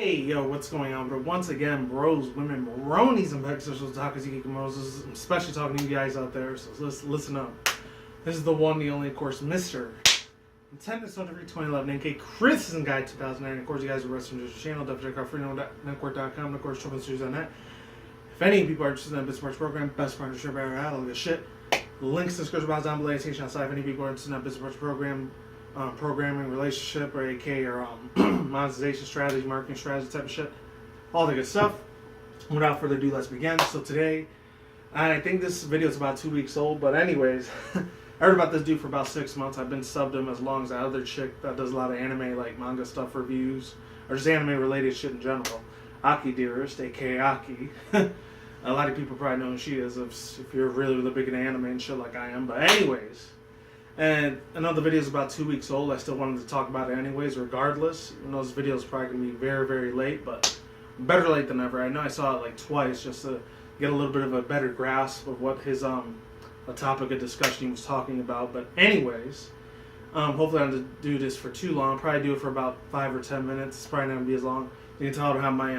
Hey, yo, what's going on, bro? Once again, bros, women, bronies, and Pexers, otakus, geekamos, I'm especially talking to you guys out there, so listen up. This is the one, the only, of course, Mr. Intended Soldier 2011, aka Criticism Guide 2009. Of course, you guys are wrestling to the channel, definitely check out freenetwork.com, and of course, troubleshooters.net. If any people are interested in the business program, best partnership ever had, all this shit. Links in the description box down below. Station outside. If any people are interested in that business program, programming, relationship, or AK, or monetization strategy, marketing strategy type of shit, all the good stuff. Without further ado, let's begin. So today, I think this video is about 2 weeks old, but anyways, I heard about this dude for about 6 months. I've been subbed him as long as that other chick that does a lot of anime, like manga stuff reviews, or just anime related shit in general. Aki Dearest, aka Aki. A lot of people probably know who she is if you're really, really big into anime and shit like I am. But anyways, and another video is about 2 weeks old. I still wanted to talk about it anyways, regardless. Even though this video is probably going to be very, very late, but better late than never. I know I saw it like twice just to get a little bit of a better grasp of what his a topic of discussion he was talking about. But anyways, hopefully I don't do this for too long. I'll probably do it for about 5 or 10 minutes. It's probably not going to be as long. You can tell I don't have my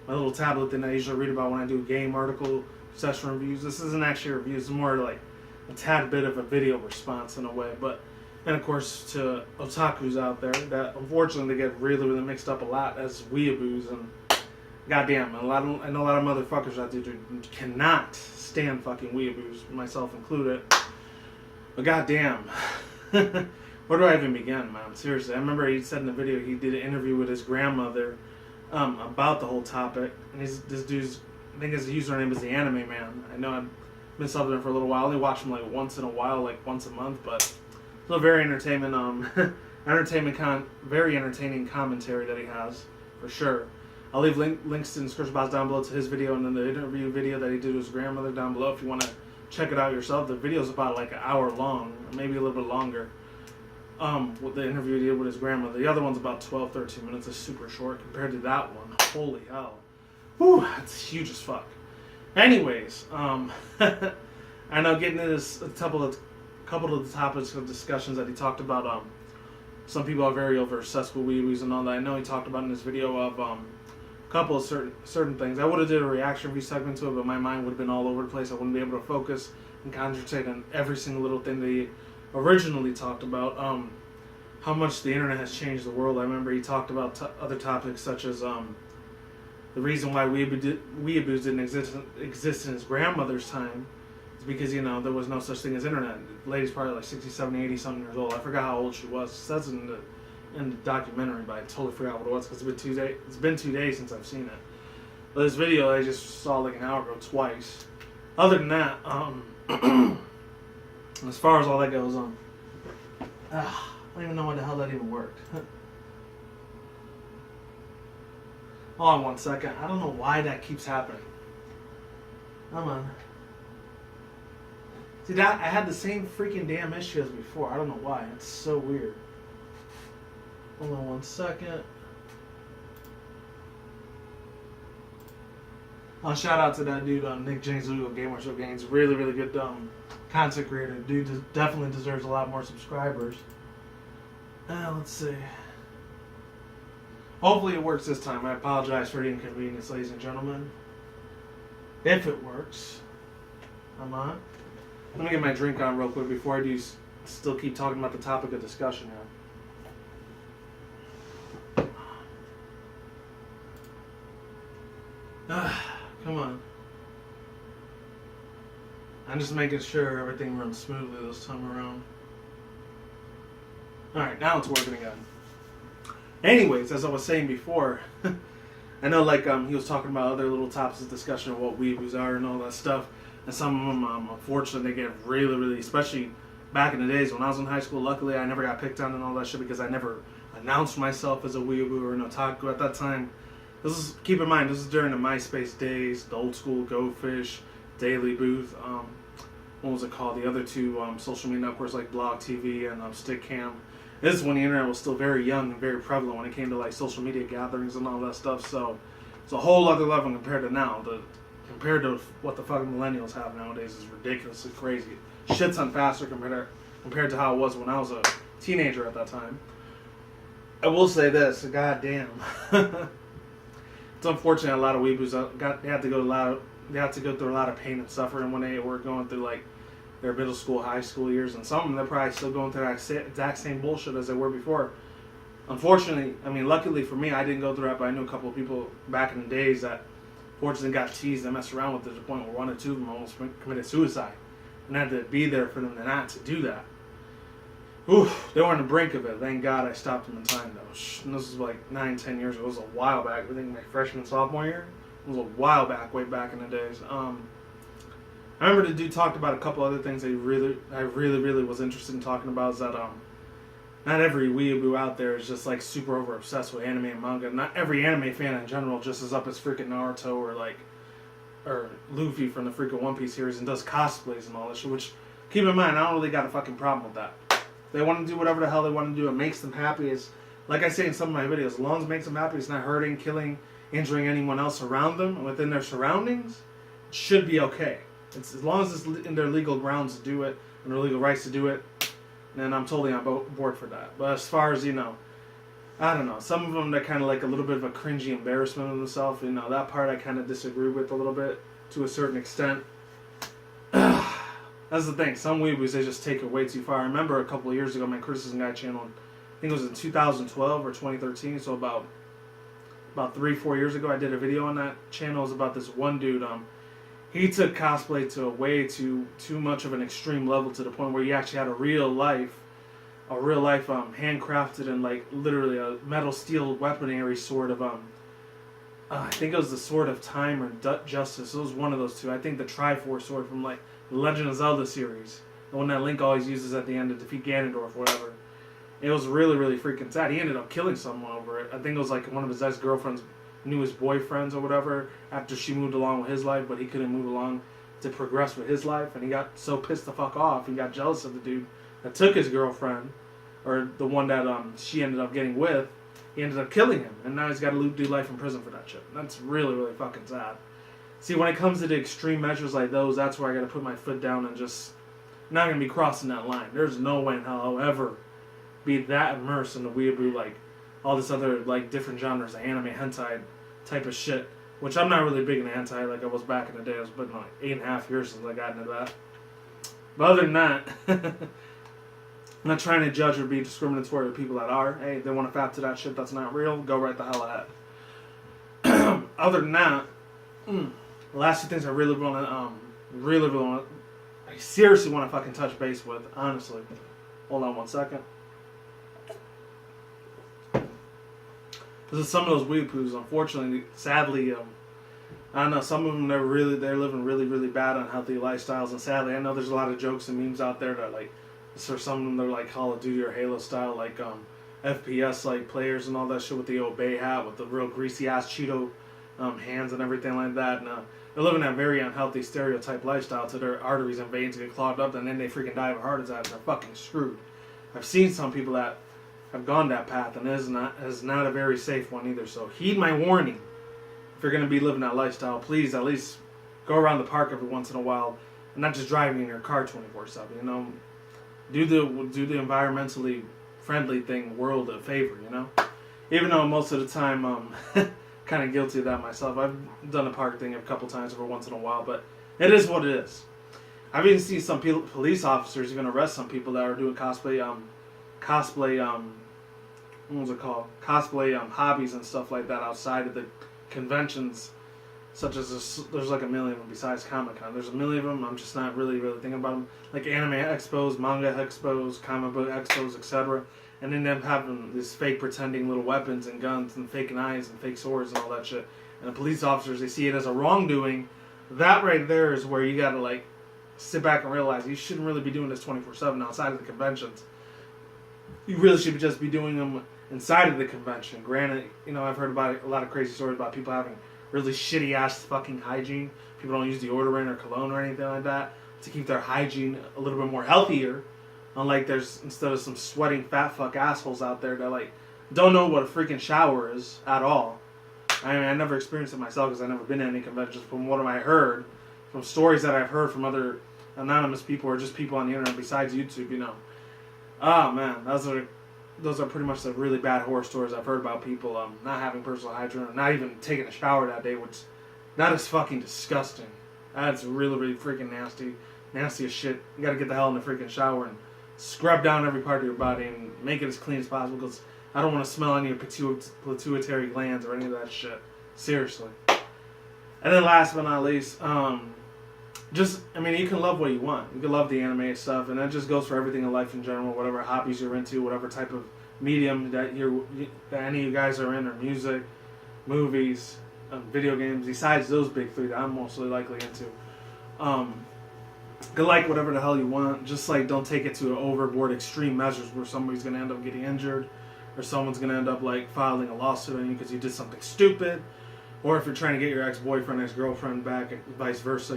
my little tablet that I usually read about when I do game article session reviews. This isn't actually a review. It's more like a tad bit of a video response in a way. But and of course to otakus out there that unfortunately they get really, really mixed up a lot as weeabos, and goddamn, I know a lot of motherfuckers out there cannot stand fucking weeabos, myself included. But goddamn. Where do I even begin, man? Seriously, I remember he said in the video he did an interview with his grandmother about the whole topic. And this dude's, I think his username is the Anime Man. I know I've been subbing him for a little while. I only watch him like once in a while, like once a month, but still very entertainment, very entertaining commentary that he has, for sure. I'll leave links in the description box down below to his video and then the interview video that he did with his grandmother down below if you want to check it out yourself. The video's about like an hour long, maybe a little bit longer. With the interview he did with his grandmother. The other one's about 12-13 minutes. It's super short compared to that one. Holy hell. Whew, that's huge as fuck. Anyways, I know getting into this, a couple of the topics of discussions that he talked about, some people are very obsessed with weeaboos and all that. I know he talked about in this video of a couple of certain things. I would have did a reaction review segment to it, but my mind would have been all over the place. I wouldn't be able to focus and concentrate on every single little thing that he originally talked about. How much the internet has changed the world. I remember he talked about other topics such as the reason why weeaboos didn't exist in his grandmother's time is because, you know, there was no such thing as internet. The lady's probably like 60, 70, 80 something years old. I forgot how old she was. It says in the documentary, but I totally forgot what it was because it's been 2 days since I've seen it. But this video I just saw like an hour ago twice. Other than that, as far as all that goes on, I don't even know when the hell that even worked. Hold on 1 second. I don't know why that keeps happening. Come on. See, that I had the same freaking damn issue as before. I don't know why. It's so weird. Hold on 1 second. Shout out to that dude, Nick James, Gamer Show Games. Really, really good content creator. Dude definitely deserves a lot more subscribers. Let's see. Hopefully it works this time. I apologize for the inconvenience, ladies and gentlemen. If it works. I'm on. Let me get my drink on real quick before I do still keep talking about the topic of discussion here. Come on. I'm just making sure everything runs smoothly this time around. Alright, now it's working again. Anyways, as I was saying before, I know like he was talking about other little topics of discussion of what weeaboos are and all that stuff. And some of them, unfortunately, they get really, really, especially back in the days when I was in high school, luckily I never got picked on and all that shit because I never announced myself as a weeaboo or an otaku at that time. Keep in mind, this is during the MySpace days, the old school Go Fish, Daily Booth, what was it called? The other two social media networks like Blog TV and Stickcam. This is when the internet was still very young and very prevalent when it came to like social media gatherings and all that stuff. So it's a whole other level compared to now. Compared to what the fucking millennials have nowadays is ridiculously crazy. Shit ton faster compared to how it was when I was a teenager at that time. I will say this, goddamn. it's unfortunate a lot of weeaboos they had to go through a lot of pain and suffering when they were going through like their middle school, high school years, and some of them they're probably still going through that exact same bullshit as they were before. Unfortunately, I mean, luckily for me, I didn't go through that, but I knew a couple of people back in the days that fortunately got teased and messed around with to the point where one or two of them almost committed suicide, and I had to be there for them not to do that. Oof, they were on the brink of it. Thank God I stopped them in time, though. And this was like 9-10 years ago. It was a while back. I think my freshman, sophomore year. It was a while back, way back in the days. I remember the dude talked about a couple other things that I really was interested in talking about. Is that not every weeaboo out there is just like super over obsessed with anime and manga. Not every anime fan in general just is up as freaking Naruto or Luffy from the freaking One Piece series and does cosplays and all that shit. Which, keep in mind, I don't really got a fucking problem with that. They want to do whatever the hell they want to do. It makes them happy. It's, like I say in some of my videos, as long as it makes them happy, it's not hurting, killing, injuring anyone else around them within their surroundings, it should be okay. It's, as long as it's in their legal grounds to do it and their legal rights to do it, then I'm totally on board for that. But as far as, I don't know. Some of them, they're kind of like a little bit of a cringy embarrassment of themselves. That part I kind of disagree with a little bit to a certain extent. That's the thing. Some weeaboos, they just take it way too far. I remember a couple of years ago, my Criticism Guy channel, I think it was in 2012 or 2013, so about 3-4 years ago, I did a video on that channel. It was about this one dude. He took cosplay to a way too much of an extreme level to the point where he actually had a real life handcrafted and like literally a metal steel weaponry sword of I think it was the Sword of Time or Justice. It was one of those two. I think the Triforce sword from like the Legend of Zelda series, the one that Link always uses at the end to defeat Ganondorf or whatever. It was really freaking sad. He ended up killing someone over it. I think it was like one of his ex-girlfriend's newest boyfriends or whatever after she moved along with his life, but he couldn't move along to progress with his life, and he got so pissed the fuck off, he got jealous of the dude that took his girlfriend, or the one that she ended up getting with. He ended up killing him, and now he's got to do life in prison for that shit. That's really fucking sad. See, when it comes to the extreme measures like those, that's where I got to put my foot down and just not going to be crossing that line. There's no way in hell I'll ever be that immersed in the weeaboo, like all this other like different genres, the anime, hentai type of shit, which I'm not really big into hentai like I was back in the day. It's been like 8.5 years since I got into that. But other than that, I'm not trying to judge or be discriminatory with people that are. Hey, they want to fap to that shit that's not real, go right the hell ahead. Other than that, the last two things I really want to, I seriously want to fucking touch base with, honestly. Hold on one second. This is some of those weeaboos, unfortunately, sadly, I don't know, some of them, they're living really bad, unhealthy lifestyles, and sadly, I know there's a lot of jokes and memes out there that, like, for some of them, they're like Call of Duty or Halo style, like, FPS, like, players and all that shit with the obey hat, with the real greasy-ass Cheeto hands and everything like that, and they're living that very unhealthy stereotype lifestyle to their arteries and veins get clogged up, and then they freaking die of a heart attack, and they're fucking screwed. I've seen some people that have gone that path, and it is not a very safe one either. So heed my warning. If you're going to be living that lifestyle, please at least go around the park every once in a while, and not just driving in your car 24/7. Do the environmentally friendly thing, world a favor. Even though most of the time kind of guilty of that myself. I've done a park thing a couple times every once in a while, but it is what it is. I've even seen some police officers even arrest some people that are doing cosplay what was it called? Cosplay hobbies and stuff like that outside of the conventions, such as there's like a million of them besides Comic-Con. There's a million of them. I'm just not really thinking about them. Like anime expos, manga expos, comic book expos, etc. And then them having these fake pretending little weapons and guns and fake knives and fake swords and all that shit. And the police officers, they see it as a wrongdoing. That right there is where you gotta like sit back and realize you shouldn't really be doing this 24/7 outside of the conventions. You really should just be doing them inside of the convention. Granted, I've heard about a lot of crazy stories about people having really shitty ass fucking hygiene. People don't use deodorant or cologne or anything like that to keep their hygiene a little bit more healthier. Unlike instead of some sweating fat fuck assholes out there that like don't know what a freaking shower is at all. I mean, I never experienced it myself because I've never been to any conventions. From what I heard, from stories that I've heard from other anonymous people or just people on the internet besides YouTube, Oh man, those are those are pretty much the really bad horror stories I've heard about people not having personal hygiene or not even taking a shower that day, which that is fucking disgusting. That's really, really freaking nasty. Nasty as shit. You gotta get the hell in the freaking shower and scrub down every part of your body and make it as clean as possible, because I don't want to smell any of your pituitary glands or any of that shit. Seriously. And then last but not least, you can love what you want. You can love the anime stuff, and that just goes for everything in life in general, whatever hobbies you're into, whatever type of medium that any of you guys are in, or music, movies, video games, besides those big three that I'm mostly likely into. You like whatever the hell you want, just like don't take it to overboard extreme measures where somebody's going to end up getting injured, or someone's going to end up like filing a lawsuit on you because you did something stupid, or if you're trying to get your ex-boyfriend, ex-girlfriend back, vice versa,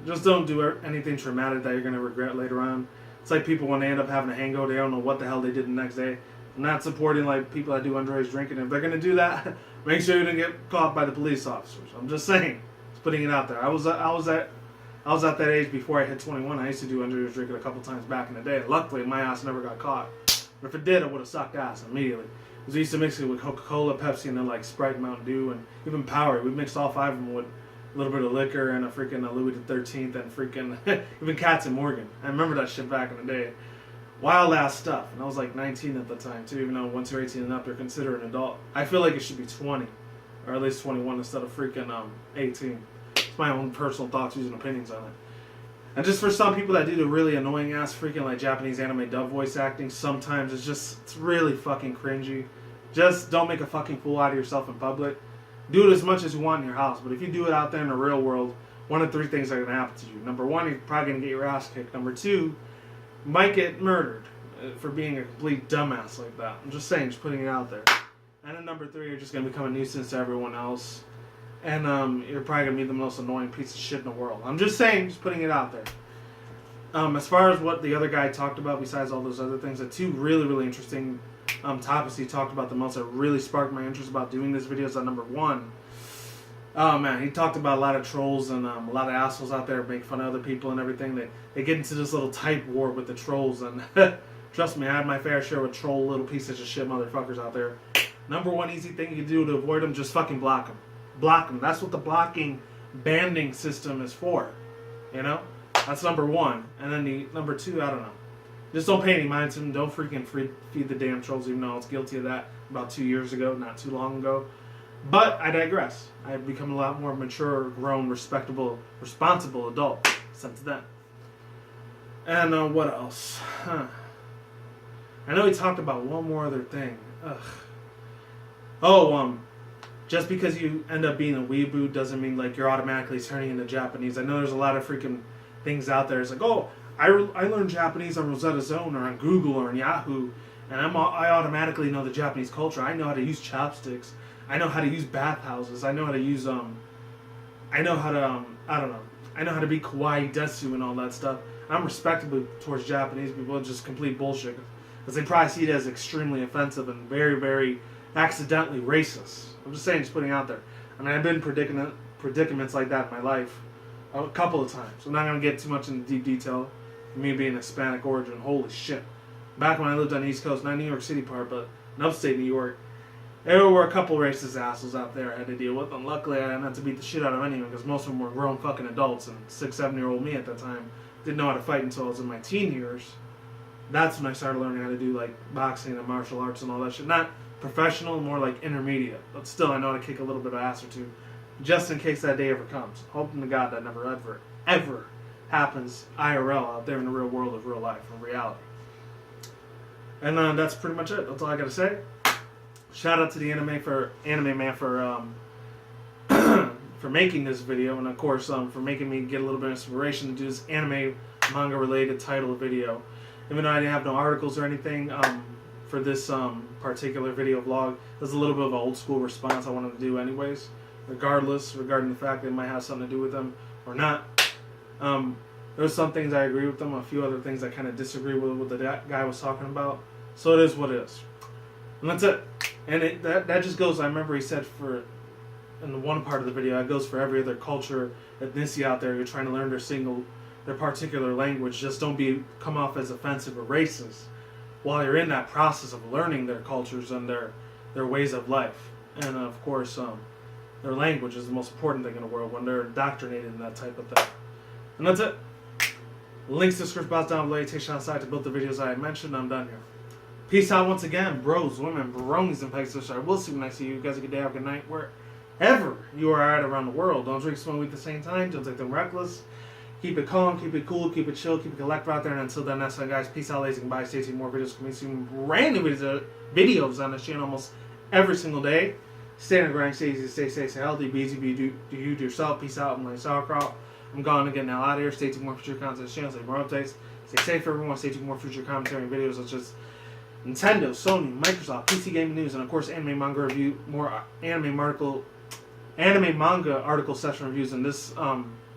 just don't do anything traumatic that you're going to regret later on. It's like people when they end up having a hangover, they don't know what the hell they did the next day. I'm not supporting like people that do underage drinking. If they're going to do that, make sure you don't get caught by the police officers. I'm just saying. Putting it out there. I was at that age before I hit 21. I used to do underage drinking a couple times back in the day. Luckily, my ass never got caught. But if it did, I would have sucked ass immediately. Because we used to mix it with Coca-Cola, Pepsi, and then like Sprite, Mountain Dew, and even Power. We mixed all 5 of them with a little bit of liquor and a freaking Louis XIII and freaking even Cats and Morgan. I remember that shit back in the day. Wild ass stuff. And I was like 19 at the time too. Even though once you're 18 and up, you're considered an adult. I feel like it should be 20. Or at least 21 instead of freaking 18. It's my own personal thoughts, views, and opinions on it. And just for some people that do the really annoying ass freaking like Japanese anime dub voice acting, sometimes it's really fucking cringy. Just don't make a fucking fool out of yourself in public. Do it as much as you want in your house, but if you do it out there in the real world, one of 3 things are going to happen to you. Number 1, you're probably going to get your ass kicked. Number 2, you might get murdered for being a complete dumbass like that. I'm just saying, just putting it out there. And then number 3, you're just going to become a nuisance to everyone else. And you're probably going to be the most annoying piece of shit in the world. I'm just saying, just putting it out there. As far as what the other guy talked about, besides all those other things, the 2 really, really interesting topics he talked about the most that really sparked my interest about doing this video is on number 1. Oh man, he talked about a lot of trolls and a lot of assholes out there make fun of other people and everything. They get into this little type war with the trolls, and trust me, I had my fair share of troll little pieces of shit motherfuckers out there. Number 1 easy thing you can do to avoid them, just fucking block them. Block them. That's what the blocking banding system is for. You know? That's number 1. And then number 2, I don't know. Just don't pay any mind to them. Don't freaking feed the damn trolls, even though I was guilty of that about 2 years ago, not too long ago. But I digress. I've become a lot more mature, grown, respectable, responsible adult since then. And what else? I know he talked about one more other thing. Just because you end up being a weeaboo doesn't mean like you're automatically turning into Japanese. I know there's a lot of freaking things out there. It's like, oh, I learned Japanese on Rosetta Stone or on Google or on Yahoo, and I automatically know the Japanese culture. I know how to use chopsticks. I know how to use bathhouses. I know how to use I know how to be kawaii desu and all that stuff. I'm respectable towards Japanese people. It's just complete bullshit, because they probably see it as extremely offensive and very, very accidentally racist. I'm just saying, just putting it out there. I mean, I've been in predicaments like that in my life a couple of times. I'm not going to get too much into deep detail. Me being Hispanic origin, holy shit. Back when I lived on the East Coast, not New York City part, but in upstate New York, there were a couple racist assholes out there I had to deal with. And luckily, I didn't have to beat the shit out of anyone, because most of them were grown fucking adults. And 6-7-year-old me at that time didn't know how to fight until I was in my teen years. That's when I started learning how to do like boxing and martial arts and all that shit. Not professional, more like intermediate. But still, I know how to kick a little bit of ass or two, just in case that day ever comes. Hoping to God that never ever happens IRL, out there in the real world of real life, in reality. And that's pretty much it. That's all I gotta say. Shout out to the anime man for for making this video, and of course for making me get a little bit of inspiration to do this anime manga related title video. Even though I didn't have no articles or anything for this particular video vlog, there's a little bit of an old school response I wanted to do anyways, regarding the fact that it might have something to do with them or not. There's some things I agree with them, a few other things I kind of disagree with what the guy was talking about. So it is what it is. And that's it. And that just goes, I remember he said in the one part of the video, it goes for every other culture, ethnicity out there, you're trying to learn their particular language. Just don't come off as offensive or racist while you're in that process of learning their cultures and their ways of life. And of course, their language is the most important thing in the world when they're indoctrinated in that type of thing. And that's it. Links to the description box down below. Take outside to build the videos I mentioned. I'm done here. Peace out once again, bros, women, bronies, and pegs. I will see you when I see you. You guys have a good day, have a good night, wherever you are at around the world. Don't drink, smoke, weed at the same time. Don't take them reckless. Keep it calm, keep it cool, keep it chill, keep it collective out there. And until then, that's all, guys. Peace out, ladies, and goodbye. Stay tuned. More videos coming soon. Brand new videos on this channel almost every single day. Stay on the grind, stay easy, stay safe, stay healthy, be easy, do you to yourself. Peace out. I'm like sauerkraut. I'm gone again now out of here. Stay tuned more future content on this channel. Stay more updates. Stay safe, everyone. Stay tuned more future commentary and videos such as Nintendo, Sony, Microsoft, PC gaming news, and of course anime manga review, more anime manga article session reviews in this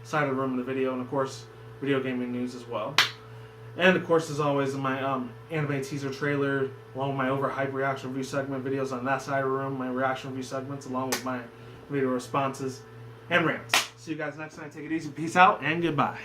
side of the room in the video, and of course video gaming news as well. And of course, as always, in my anime teaser trailer, along with my overhyped reaction review segment videos on that side of the room, my reaction review segments, along with my video responses and rants. See you guys next time. Take it easy. Peace out and goodbye.